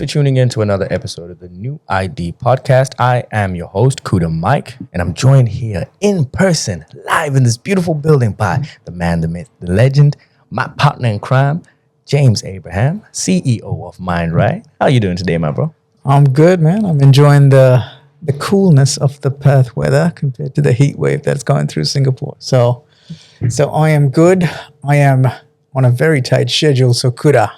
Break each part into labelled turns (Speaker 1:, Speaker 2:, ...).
Speaker 1: for tuning in to another episode of the New ID podcast. I am your host, Kuda Mic, and I'm joined here in person, live in this beautiful building by the man, the myth, the legend, my partner in crime, James Abraham, CEO of MindRight. How you doing today, my bro?
Speaker 2: I'm good, man. I'm enjoying the coolness of the Perth weather compared to the heat wave that's going through Singapore. So I am good. I am on a very tight schedule. So Kuda,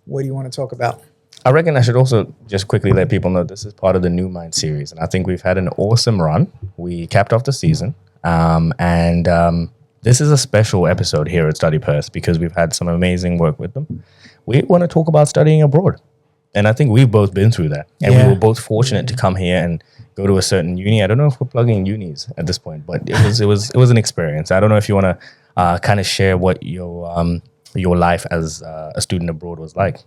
Speaker 2: what do you want to talk about?
Speaker 1: I reckon I should also just quickly let people know this is part of the nuMind series. And I think we've had an awesome run. We capped off the season. This is a special episode here at Study Perth because we've had some amazing work with them. We want to talk about studying abroad. And I think we've both been through that. And we were both fortunate to come here and go to a certain uni. I don't know if we're plugging unis at this point, but it was an experience. I don't know if you want to kind of share what your life as a student abroad was like.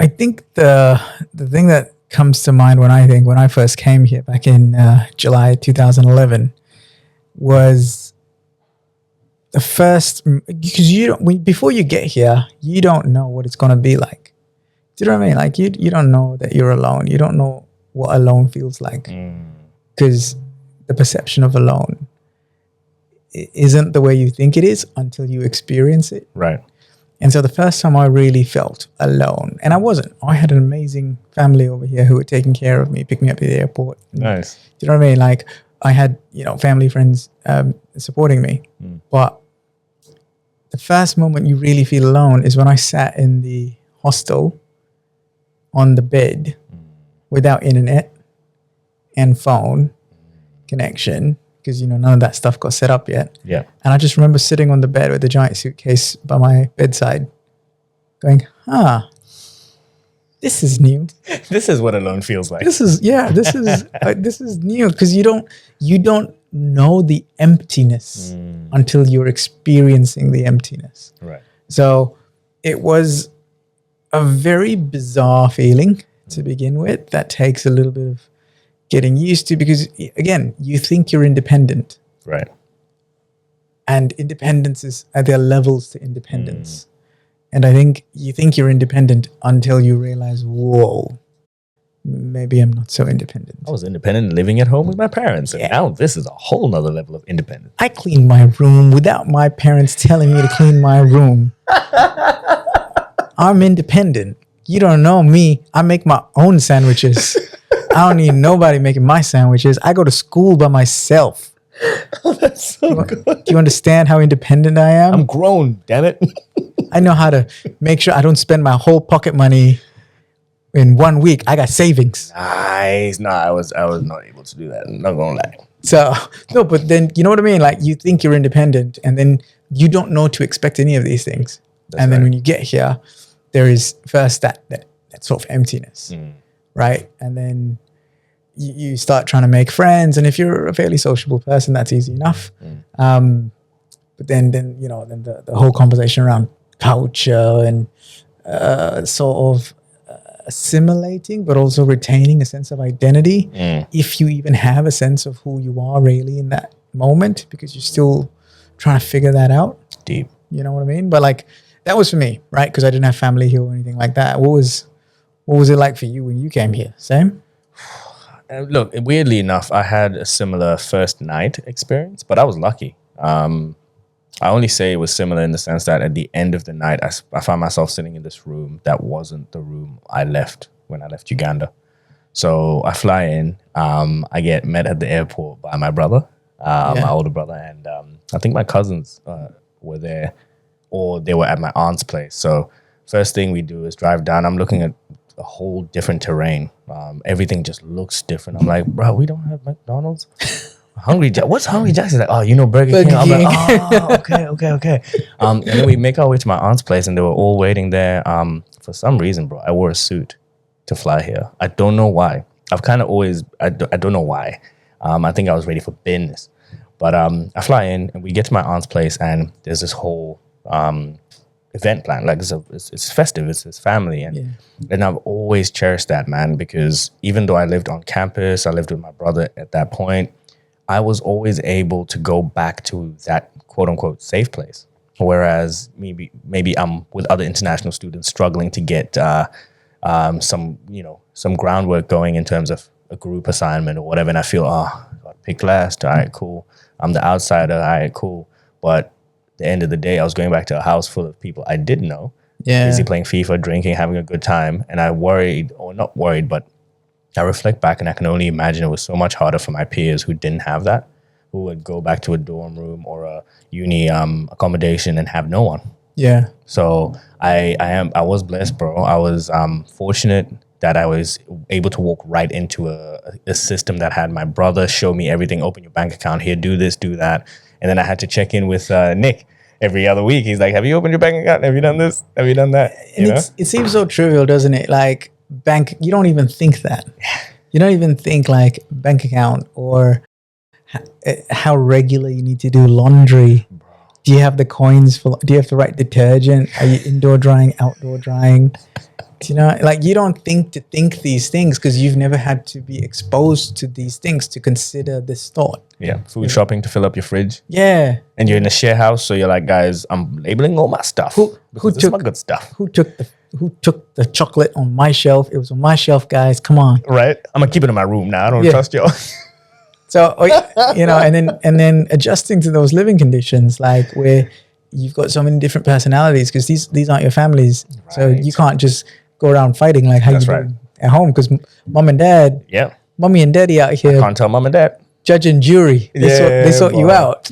Speaker 2: I think the thing that comes to mind when I first came here back in July 2011 was the first, because before you get here, you don't know what it's going to be like. Do you know what I mean? Like you don't know that you're alone. You don't know what alone feels like because the perception of alone isn't the way you think it is until you experience it.
Speaker 1: Right.
Speaker 2: And so the first time I really felt alone, and I wasn't. I had an amazing family over here who were taking care of me, picked me up at the airport.
Speaker 1: Nice.
Speaker 2: Do you know what I mean? Like I had, family, friends supporting me. But the first moment you really feel alone is when I sat in the hostel on the bed without internet and phone connection, because none of that stuff got set up yet.
Speaker 1: Yeah.
Speaker 2: And I just remember sitting on the bed with a giant suitcase by my bedside going, this is new.
Speaker 1: This is what alone feels like.
Speaker 2: This is this is new, because you don't know the emptiness until you're experiencing the emptiness.
Speaker 1: Right.
Speaker 2: So it was a very bizarre feeling to begin with that takes a little bit of getting used to, because again, you think you're independent.
Speaker 1: Right.
Speaker 2: And independence there are levels to independence. And I think you think you're independent until you realize, whoa, maybe I'm not so independent.
Speaker 1: I was independent living at home with my parents. And now this is a whole nother level of independence.
Speaker 2: I clean my room without my parents telling me to clean my room. I'm independent. You don't know me. I make my own sandwiches. I don't need nobody making my sandwiches. I go to school by myself.
Speaker 1: Oh, that's so good.
Speaker 2: Do you understand how independent I am?
Speaker 1: I'm grown, damn it.
Speaker 2: I know how to make sure I don't spend my whole pocket money in 1 week. I got savings.
Speaker 1: Nice. No, I was not able to do that. I'm not gonna lie.
Speaker 2: So no, but then you know what I mean? Like you think you're independent and then you don't know to expect any of these things. Then when you get here, there is first that sort of emptiness. Right? And then you start trying to make friends. And if you're a fairly sociable person, that's easy enough. But then the whole conversation around culture and sort of assimilating, but also retaining a sense of identity. If you even have a sense of who you are really in that moment, because you're still trying to figure that out.
Speaker 1: Deep.
Speaker 2: You know what I mean? But like that was for me, right? Because I didn't have family here or anything like that. What was it like for you when you came here? Same?
Speaker 1: Look, weirdly enough, I had a similar first night experience, but I was lucky. I only say it was similar in the sense that at the end of the night, I found myself sitting in this room that wasn't the room I left when I left Uganda. So I fly in, I get met at the airport by my brother, my older brother, and I think my cousins were there, or they were at my aunt's place. So first thing we do is drive down. I'm looking at a whole different terrain. Everything just looks different. I'm like, bro, we don't have McDonald's. Hungry Jack. What's Hungry Jack's? He's like, Burger King. I'm like, okay. And then we make our way to my aunt's place, and they were all waiting there. For some reason, bro, I wore a suit to fly here. I don't know why. I've kind of always, I don't know why. I think I was ready for business. But I fly in, and we get to my aunt's place, and there's this whole event plan. Like it's festive. It's his family, and I've always cherished that, man. Because even though I lived on campus, I lived with my brother at that point. I was always able to go back to that quote unquote safe place. Whereas maybe I'm with other international students struggling to get some groundwork going in terms of a group assignment or whatever, and I feel, I got picked last. All right, cool. I'm the outsider. All right, cool. But at the end of the day, I was going back to a house full of people I didn't know, busy playing FIFA, drinking, having a good time, and I worried, or not worried, but I reflect back and I can only imagine it was so much harder for my peers who didn't have that, who would go back to a dorm room or a uni accommodation and have no one.
Speaker 2: Yeah.
Speaker 1: So I was blessed, bro. I was fortunate that I was able to walk right into a system that had my brother show me everything. Open your bank account here, do this, do that. And then I had to check in with Nick every other week. He's like, have you opened your bank account? Have you done this? Have you done that?
Speaker 2: And it seems so trivial, doesn't it? Like you don't even think that. You don't even think like bank account or how regular you need to do laundry. Do you have the coins do you have the right detergent? Are you indoor drying, outdoor drying? You know, like you don't think these things because you've never had to be exposed to these things to consider this thought.
Speaker 1: Yeah, food shopping to fill up your fridge.
Speaker 2: Yeah.
Speaker 1: And you're in a share house, so you're like, guys, I'm labeling all my stuff. Who took my good stuff? Who
Speaker 2: took the chocolate on my shelf? It was on my shelf, guys. Come on.
Speaker 1: Right? I'm gonna keep it in my room now. I don't trust y'all.
Speaker 2: So, and then adjusting to those living conditions, like where you've got so many different personalities because these aren't your families. Right. So you can't just go around fighting like how you do at home because mom and dad, mommy and daddy out here.
Speaker 1: I can't tell mom and dad.
Speaker 2: Judge and jury. They sort you out.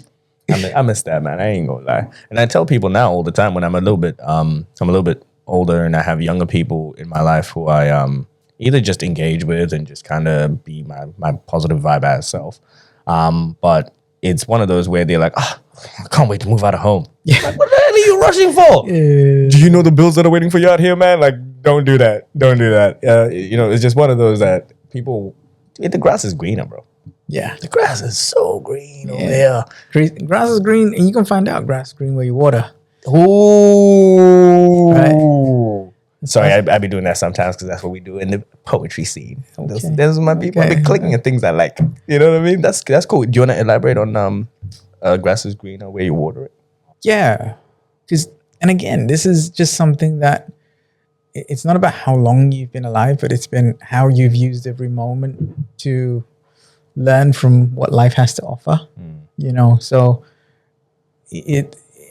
Speaker 1: I miss that, man. I ain't gonna lie. And I tell people now all the time when I'm a little bit older and I have younger people in my life who I either just engage with and just kind of be my positive vibe ass self. But it's one of those where they're like, I can't wait to move out of home. Yeah. Like, what the hell are you rushing for? Yeah. Do you know the bills that are waiting for you out here, man? Like, don't do that. Don't do that. It's just one of those that people, the grass is greener, bro.
Speaker 2: Yeah.
Speaker 1: The grass is so green over there.
Speaker 2: Grass is green, and you can find out grass is green where you water.
Speaker 1: Ooh. Right. Sorry, I be doing that sometimes because that's what we do in the poetry scene. Okay. Those my people. I be clicking at things I like. You know what I mean? That's cool. Do you want to elaborate on grass is greener where you water it?
Speaker 2: Yeah. And again, this is just something that it's not about how long you've been alive, but it's been how you've used every moment to learn from what life has to offer. So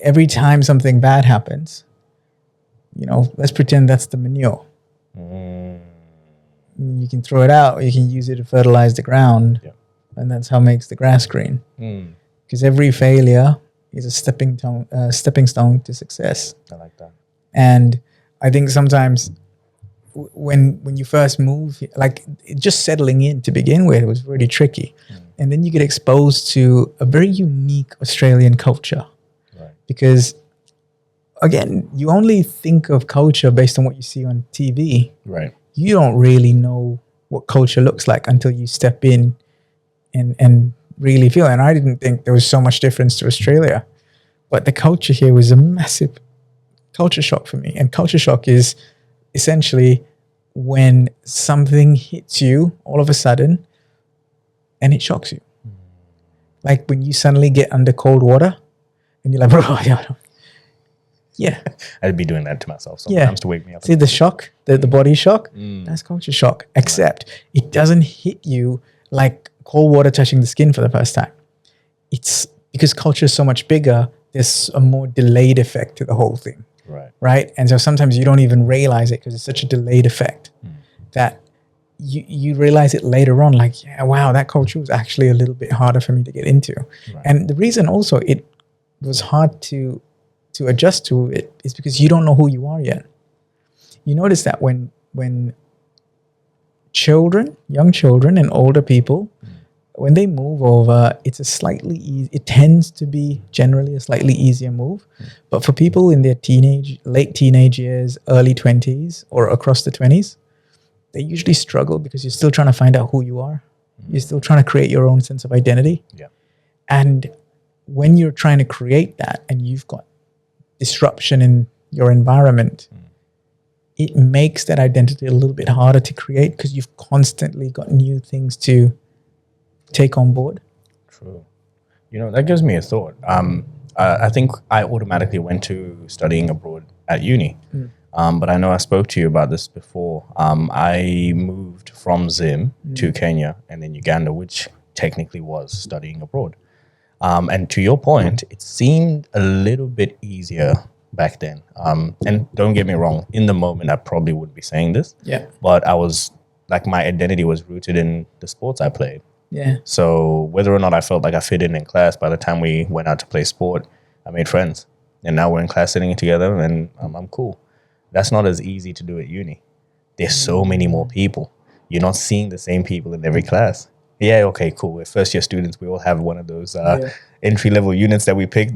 Speaker 2: every time something bad happens, let's pretend that's the manure. You can throw it out, or you can use it to fertilize the ground, and that's how it makes the grass green. Because every failure is a stepping stone to success.
Speaker 1: I like that.
Speaker 2: And I think sometimes when you first move, like just settling in to begin with was really tricky, and then you get exposed to a very unique Australian culture, because. Again, you only think of culture based on what you see on TV.
Speaker 1: Right.
Speaker 2: You don't really know what culture looks like until you step in and really feel it. And I didn't think there was so much difference to Australia. But the culture here was a massive culture shock for me. And culture shock is essentially when something hits you all of a sudden and it shocks you. Like when you suddenly get under cold water and you're like, bro, yeah.
Speaker 1: I'd be doing that to myself sometimes to wake me up.
Speaker 2: See the shock, the body shock? That's culture shock. Except it doesn't hit you like cold water touching the skin for the first time. It's because culture is so much bigger, there's a more delayed effect to the whole thing. Right? And so sometimes you don't even realize it because it's such a delayed effect that you realize it later on, like, wow, that culture was actually a little bit harder for me to get into. And the reason also it was hard to adjust to it is because you don't know who you are yet. You notice that when young children and older people, when they move over, it tends to be generally a slightly easier move. But for people in their late teenage years, early 20s or across the 20s, they usually struggle because you're still trying to find out who you are. You're still trying to create your own sense of identity. And when you're trying to create that and you've got disruption in your environment, it makes that identity a little bit harder to create because you've constantly got new things to take on board.
Speaker 1: True. That gives me a thought. I think I automatically went to studying abroad at uni. But I know I spoke to you about this before. I moved from Zim to Kenya and then Uganda, which technically was studying abroad. And to your point, it seemed a little bit easier back then. And don't get me wrong, in the moment, I probably wouldn't be saying this.
Speaker 2: Yeah.
Speaker 1: But I was like, my identity was rooted in the sports I played.
Speaker 2: Yeah.
Speaker 1: So whether or not I felt like I fit in class, by the time we went out to play sport, I made friends. And now we're in class sitting together and I'm cool. That's not as easy to do at uni. There's so many more people. You're not seeing the same people in every class. Yeah, okay, cool. We're first year students. We all have one of those entry-level units that we pick.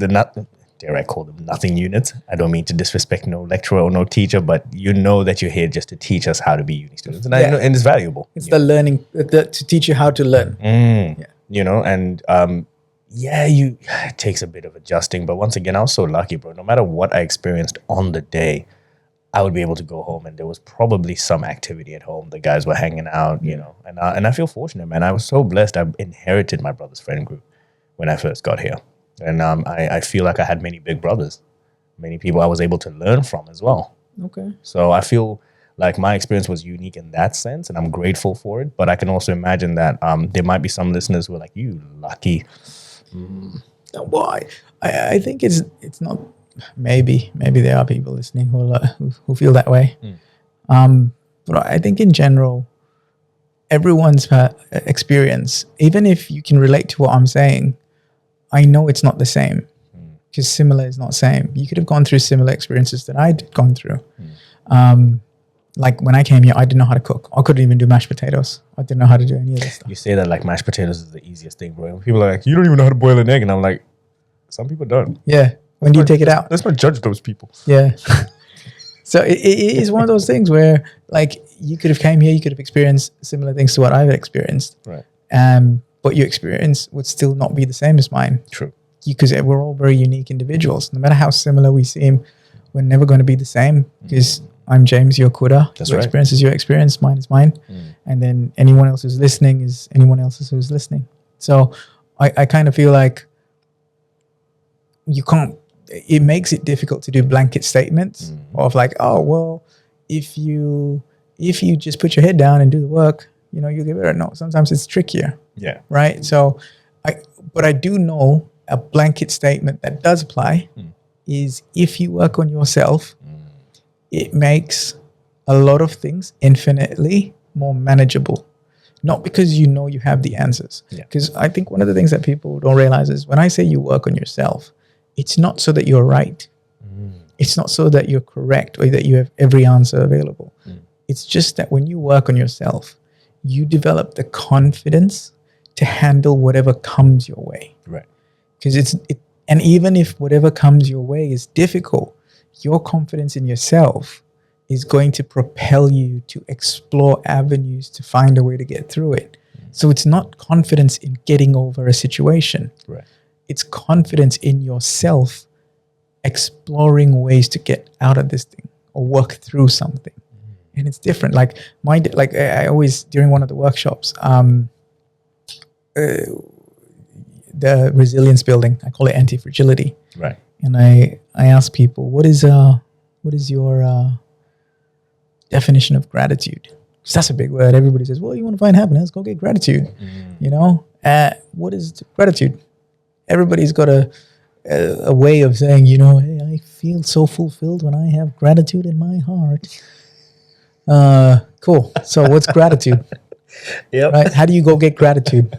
Speaker 1: Dare I call them nothing units? I don't mean to disrespect no lecturer or no teacher, but you know that you're here just to teach us how to be uni students. And, and it's valuable.
Speaker 2: It's the learning, to teach you how to learn.
Speaker 1: You know, and it takes a bit of adjusting. But once again, I was so lucky, bro. No matter what I experienced on the day, I would be able to go home and there was probably some activity at home. The guys were hanging out, you know, and I feel fortunate, man. I was so blessed. I inherited my brother's friend group when I first got here. And I feel like I had many big brothers, many people I was able to learn from as well.
Speaker 2: Okay.
Speaker 1: So I feel like my experience was unique in that sense, and I'm grateful for it. But I can also imagine that there might be some listeners who are like, you lucky.
Speaker 2: Well, I think it's not, maybe there are people listening who feel that way. But I think in general, everyone's experience, even if you can relate to what I'm saying, I know it's not the same because similar is not same. You could have gone through similar experiences that I'd gone through. Like when I came here, I didn't know how to cook. I couldn't even do mashed potatoes. I didn't know how to do any of this stuff.
Speaker 1: You say that like mashed potatoes is the easiest thing, bro. People are like, you don't even know how to boil an egg. And I'm like, some people don't.
Speaker 2: Yeah. When do you take it out?
Speaker 1: Let's not judge those people.
Speaker 2: Yeah. So it is one of those things where like you could have came here, you could have experienced similar things to what I've experienced.
Speaker 1: Right.
Speaker 2: But your experience would still not be the same as mine.
Speaker 1: True.
Speaker 2: Because we're all very unique individuals. No matter how similar we seem, we're never going to be the same because I'm James, you're Kuda.
Speaker 1: That's
Speaker 2: your
Speaker 1: right.
Speaker 2: experience is your experience, mine is mine. And then anyone else who's listening is anyone else who's listening. So I kind of feel like you can't, it makes it difficult to do blanket statements of like, oh, well, if you just put your head down and do the work, you know, you'll get better. No, sometimes it's trickier.
Speaker 1: Yeah.
Speaker 2: Right. So but I do know a blanket statement that does apply is if you work on yourself, it makes a lot of things infinitely more manageable. Not because you know you have the answers. Because I think one of the things that people don't realize is when I say you work on yourself, it's not so that you're right. It's not so that you're correct or that you have every answer available. It's just that when you work on yourself, you develop the confidence to handle whatever comes your way.
Speaker 1: Right.
Speaker 2: Because and even if whatever comes your way is difficult, your confidence in yourself is going to propel you to explore avenues to find a way to get through it. So it's not confidence in getting over a situation.
Speaker 1: Right.
Speaker 2: It's confidence in yourself exploring ways to get out of this thing or work through something. And it's different. Like I always, during one of the workshops, the resilience building, I call it Anti-Fragility.
Speaker 1: Right.
Speaker 2: And I ask people, what is your definition of gratitude? Because that's a big word. Everybody says, well, you want to find happiness, go get gratitude. You know, what is gratitude? Everybody's got a way of saying, you know, hey, I feel so fulfilled when I have gratitude in my heart. Cool. So what's gratitude?
Speaker 1: Yep.
Speaker 2: Right? How do you go get gratitude?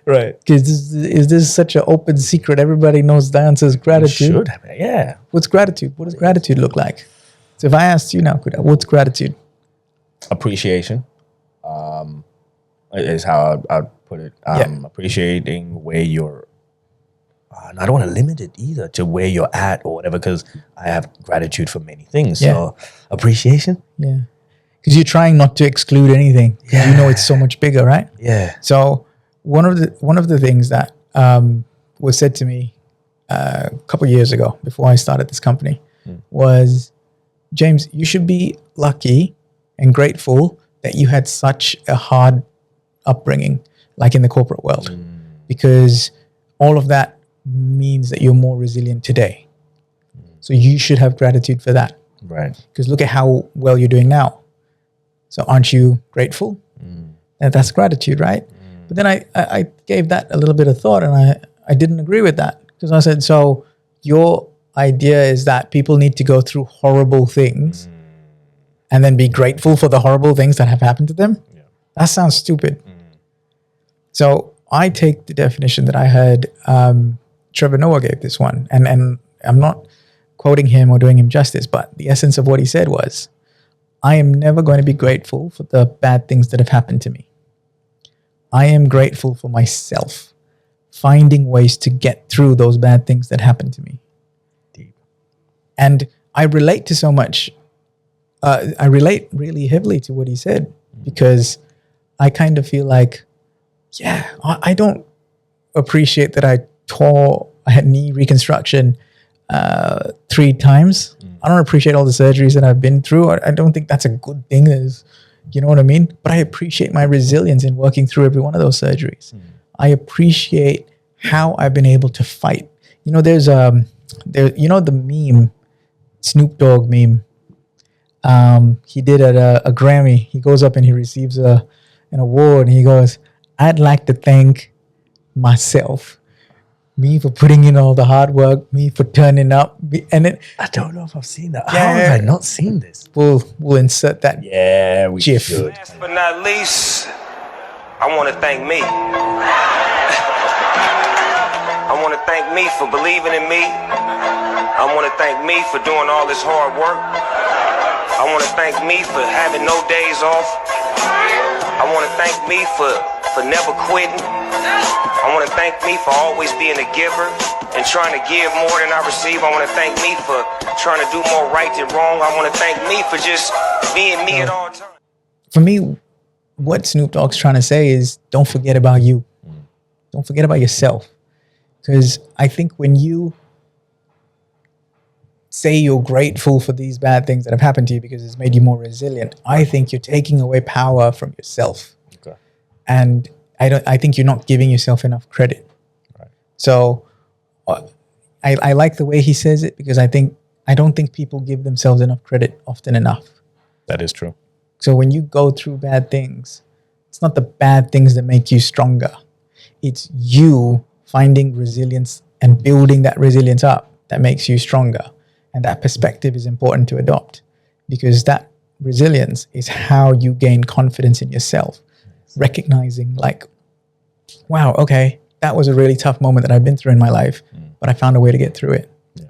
Speaker 1: Right.
Speaker 2: Because is this such an open secret? Everybody knows the answer is gratitude.
Speaker 1: Should have, yeah.
Speaker 2: What's gratitude? What does gratitude look like? So if I asked you now, Kuda, what's gratitude?
Speaker 1: Appreciation is how I'd put it. Appreciating where you're. And I don't want to limit it either to where you're at or whatever, because I have gratitude for many things.
Speaker 2: Yeah.
Speaker 1: So appreciation.
Speaker 2: Yeah. Because you're trying not to exclude anything.
Speaker 1: Yeah.
Speaker 2: You know it's so much bigger, right?
Speaker 1: Yeah.
Speaker 2: So one of the things that was said to me a couple of years ago before I started this company was, James, you should be lucky and grateful that you had such a hard upbringing, like in the corporate world, because all of that means that you're more resilient today. So you should have gratitude for that.
Speaker 1: Right.
Speaker 2: Because look at how well you're doing now. So aren't you grateful? And that's gratitude, right? But then I gave that a little bit of thought, and I didn't agree with that, because I said, so your idea is that people need to go through horrible things and then be grateful for the horrible things that have happened to them? Yeah. That sounds stupid. So I take the definition that I heard Trevor Noah gave this one, and I'm not quoting him or doing him justice, but the essence of what he said was, I am never going to be grateful for the bad things that have happened to me. I am grateful for myself finding ways to get through those bad things that happened to me. Deep. And I relate to so much. I relate really heavily to what he said, because I kind of feel like, yeah, I don't appreciate that I had knee reconstruction 3 times. I don't appreciate all the surgeries that I've been through. I don't think that's a good thing. You know what I mean? But I appreciate my resilience in working through every one of those surgeries. I appreciate how I've been able to fight. You know, there's the meme, Snoop Dogg meme. He did at a Grammy. He goes up and he receives an award, and he goes, I'd like to thank myself. Me for putting in all the hard work, me for turning up.
Speaker 1: I don't know if I've seen that. Yeah, how have I not seen this?
Speaker 2: We'll insert that.
Speaker 1: Yeah, we
Speaker 2: GIF.
Speaker 1: should.
Speaker 3: Last but not least, I want to thank me. I want to thank me for believing in me. I want to thank me for doing all this hard work. I want to thank me for having no days off. I want to thank me for never quitting. I want to thank me for always being a giver and trying to give more than I receive. I want to thank me for trying to do more right than wrong. I want to thank me for just being me at all times.
Speaker 2: For me, what Snoop Dogg's trying to say is, don't forget about you. Don't forget about yourself. Because I think when you say you're grateful for these bad things that have happened to you because it's made you more resilient, I think you're taking away power from yourself. Okay. And I think you're not giving yourself enough credit. Right. So I like the way he says it, because I don't think people give themselves enough credit often enough.
Speaker 1: That is true.
Speaker 2: So when you go through bad things, it's not the bad things that make you stronger. It's you finding resilience and building that resilience up that makes you stronger. And that perspective is important to adopt, because that resilience is how you gain confidence in yourself. Recognizing like, wow, okay, that was a really tough moment that I've been through in my life, but I found a way to get through it. Yeah.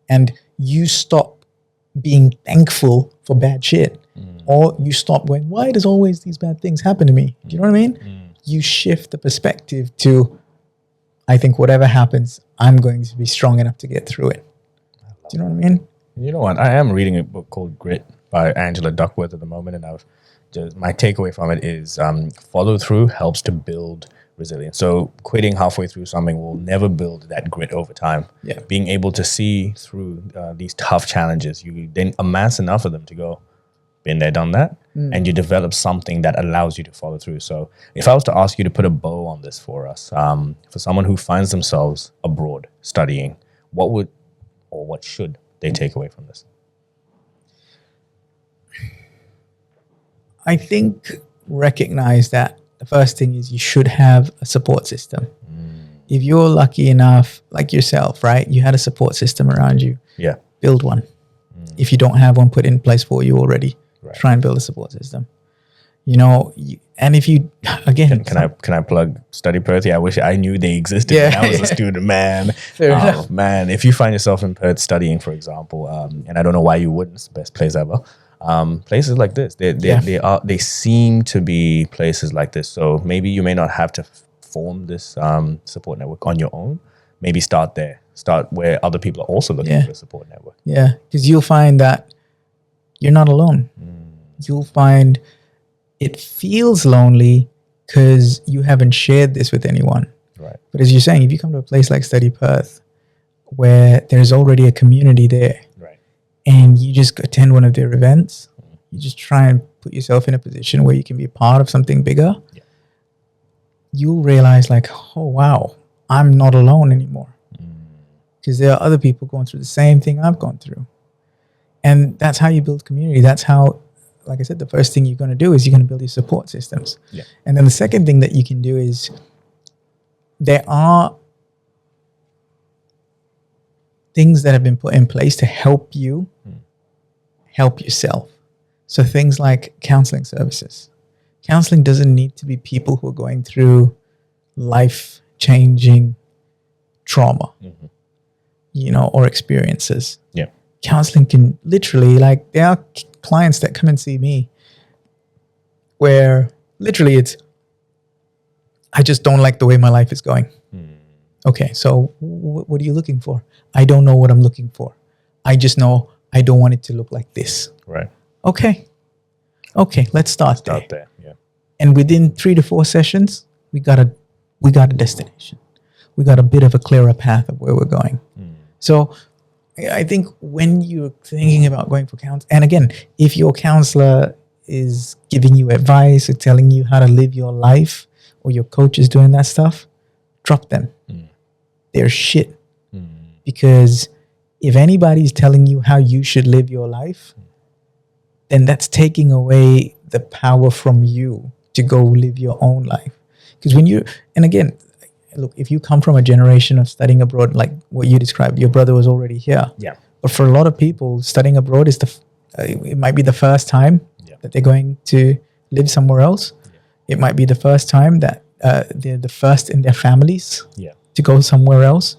Speaker 2: And you stop being thankful for bad shit, or you stop going, why does always these bad things happen to me? Do you know what I mean? You shift the perspective to, I think whatever happens, I'm going to be strong enough to get through it. Do you know what I mean?
Speaker 1: You know what? I am reading a book called Grit by Angela Duckworth at the moment, and my takeaway from it is follow through helps to build resilience. So quitting halfway through something will never build that grit over time. Yeah. Being able to see through these tough challenges, you then amass enough of them to go, been there, done that, and you develop something that allows you to follow through. So if I was to ask you to put a bow on this for us, for someone who finds themselves abroad studying, what should they take away from this?
Speaker 2: I think recognize that the first thing is you should have a support system. If you're lucky enough, like yourself, right? You had a support system around you. Yeah. Build one. If you don't have one put in place for you already, try and build a support system. You know, and if you, again... Can
Speaker 1: I plug Study Perth? Yeah, I wish I knew they existed when I was a student, man. Man, if you find yourself in Perth studying, for example, and I don't know why you wouldn't, it's the best place ever. Places like this, they seem to be places like this. So maybe you may not have to form this support network on your own. Maybe start there. Start where other people are also looking for a support network.
Speaker 2: Yeah, because you'll find that you're not alone. You'll find it feels lonely because you haven't shared this with anyone. Right. But as you're saying, if you come to a place like Study Perth, where there's already a community there, and you just attend one of their events, you just try and put yourself in a position where you can be part of something bigger, you'll realize like, oh, wow, I'm not alone anymore. because there are other people going through the same thing I've gone through. And that's how you build community. That's how, like I said, the first thing you're going to do is you're going to build your support systems.
Speaker 1: Yeah.
Speaker 2: And then the second thing that you can do is there are things that have been put in place to help you help yourself. So things like counseling services. Counseling doesn't need to be people who are going through life-changing trauma, or experiences.
Speaker 1: Yeah.
Speaker 2: Counseling can literally, like, there are clients that come and see me where literally it's, I just don't like the way my life is going. Okay, so what are you looking for? I don't know what I'm looking for. I just know I don't want it to look like this.
Speaker 1: Right.
Speaker 2: Okay, let's start there.
Speaker 1: Out there. Yeah.
Speaker 2: And within 3 to 4 sessions, we got a destination. We got a bit of a clearer path of where we're going. So I think when you're thinking about going for counseling, and again, if your counselor is giving you advice or telling you how to live your life, or your coach is doing that stuff, drop them. They're shit. Because if anybody's telling you how you should live your life, then that's taking away the power from you to go live your own life. Because and again, look, if you come from a generation of studying abroad, like what you described, your brother was already here.
Speaker 1: Yeah.
Speaker 2: But for a lot of people, studying abroad is it might be the first time that they're going to live somewhere else. It might be the first time that they're the first in their families to go somewhere else.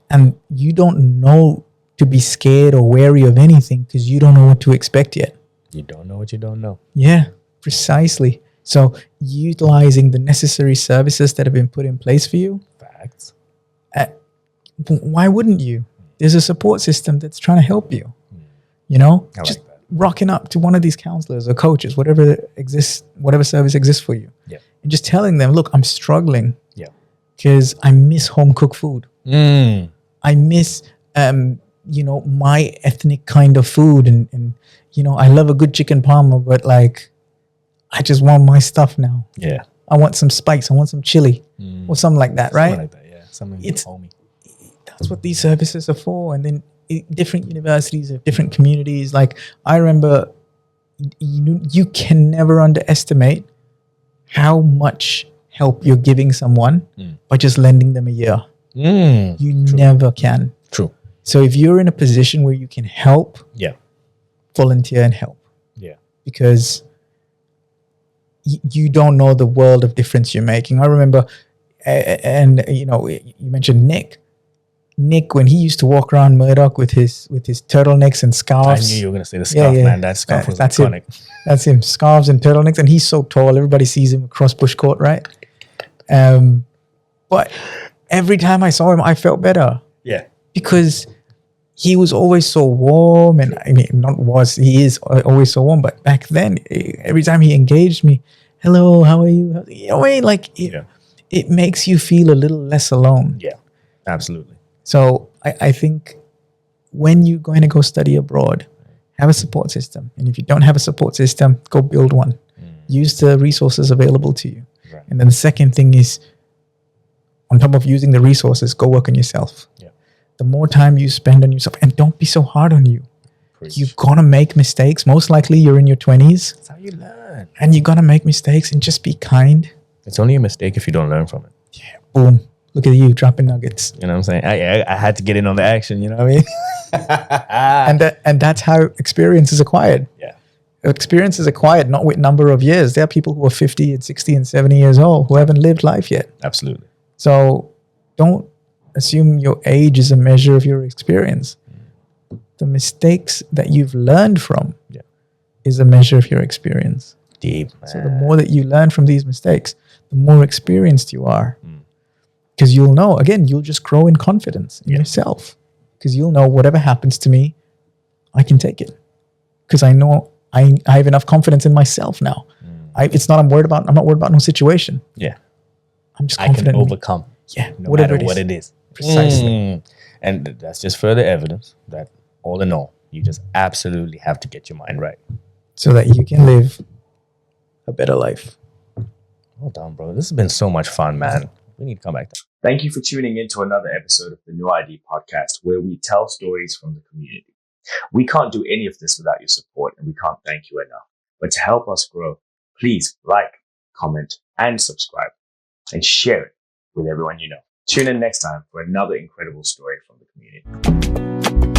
Speaker 2: And you don't know to be scared or wary of anything because you don't know what to expect yet.
Speaker 1: You don't know what you don't know.
Speaker 2: Yeah, precisely. So utilizing the necessary services that have been put in place for you.
Speaker 1: Facts.
Speaker 2: Why wouldn't you? There's a support system that's trying to help you.
Speaker 1: I
Speaker 2: just
Speaker 1: like that.
Speaker 2: rocking up to one of these counselors or coaches, whatever service exists for you.
Speaker 1: Yeah.
Speaker 2: And just telling them, look, I'm struggling.
Speaker 1: Yeah.
Speaker 2: Because I miss home cooked food. I miss, my ethnic kind of food. And I love a good chicken parma, but like, I just want my stuff now.
Speaker 1: Yeah.
Speaker 2: I want some spice. I want some chili or something like that, right?
Speaker 1: Something like that, yeah. Something homey.
Speaker 2: That's what these services are for. And then different universities have different communities. Like I remember, you can never underestimate how much help you're giving someone by just lending them a year. You never can.
Speaker 1: True.
Speaker 2: So if you're in a position where you can help, volunteer and help.
Speaker 1: Yeah.
Speaker 2: Because you don't know the world of difference you're making. I remember, and you mentioned Nick. Nick, when he used to walk around Murdoch with his turtlenecks and scarves.
Speaker 1: I knew you were going to say the scarf, man. That scarf was iconic.
Speaker 2: That's him. Scarves and turtlenecks. And he's so tall. Everybody sees him across Bush Court, right? But every time I saw him, I felt better.
Speaker 1: Yeah.
Speaker 2: Because he was always so warm. And he is always so warm. But back then, every time he engaged me, hello, how are you? You know what I mean? Like, it makes you feel a little less alone.
Speaker 1: Yeah, absolutely.
Speaker 2: So I think when you're going to go study abroad, have a support system. And if you don't have a support system, go build one. Use the resources available to you. Right. And then the second thing is, on top of using the resources, go work on yourself. Yeah. The more time you spend on yourself, and don't be so hard on you. Preach. You're going to make mistakes. Most likely you're in your 20s.
Speaker 1: That's how you learn.
Speaker 2: And you're going to make mistakes, and just be kind.
Speaker 1: It's only a mistake if you don't learn from it.
Speaker 2: Yeah, boom. Look at you dropping nuggets.
Speaker 1: You know what I'm saying? I had to get in on the action, you know what I mean?
Speaker 2: and that's how experience is acquired.
Speaker 1: Yeah.
Speaker 2: Experience is acquired not with number of years. There are people who are 50 and 60 and 70 years old who haven't lived life yet.
Speaker 1: Absolutely.
Speaker 2: So don't assume your age is a measure of your experience. The mistakes that you've learned from is a measure of your experience.
Speaker 1: Deep, man.
Speaker 2: So the more that you learn from these mistakes, the more experienced you are. Because you'll know, again, you'll just grow in confidence in yourself. Because you'll know whatever happens to me, I can take it. Because I know I have enough confidence in myself now. I'm not worried about no situation.
Speaker 1: Yeah.
Speaker 2: I'm just confident.
Speaker 1: I can overcome. No matter what it is.
Speaker 2: Precisely.
Speaker 1: And that's just further evidence that all in all, you just absolutely have to get your mind right.
Speaker 2: So that you can live a better life.
Speaker 1: Well done, bro. This has been so much fun, man. We need to come back. Thank you for tuning in to another episode of the New ID podcast, where we tell stories from the community. We can't do any of this without your support, and we can't thank you enough. But to help us grow, please like, comment, and subscribe, and share it with everyone you know. Tune in next time for another incredible story from the community.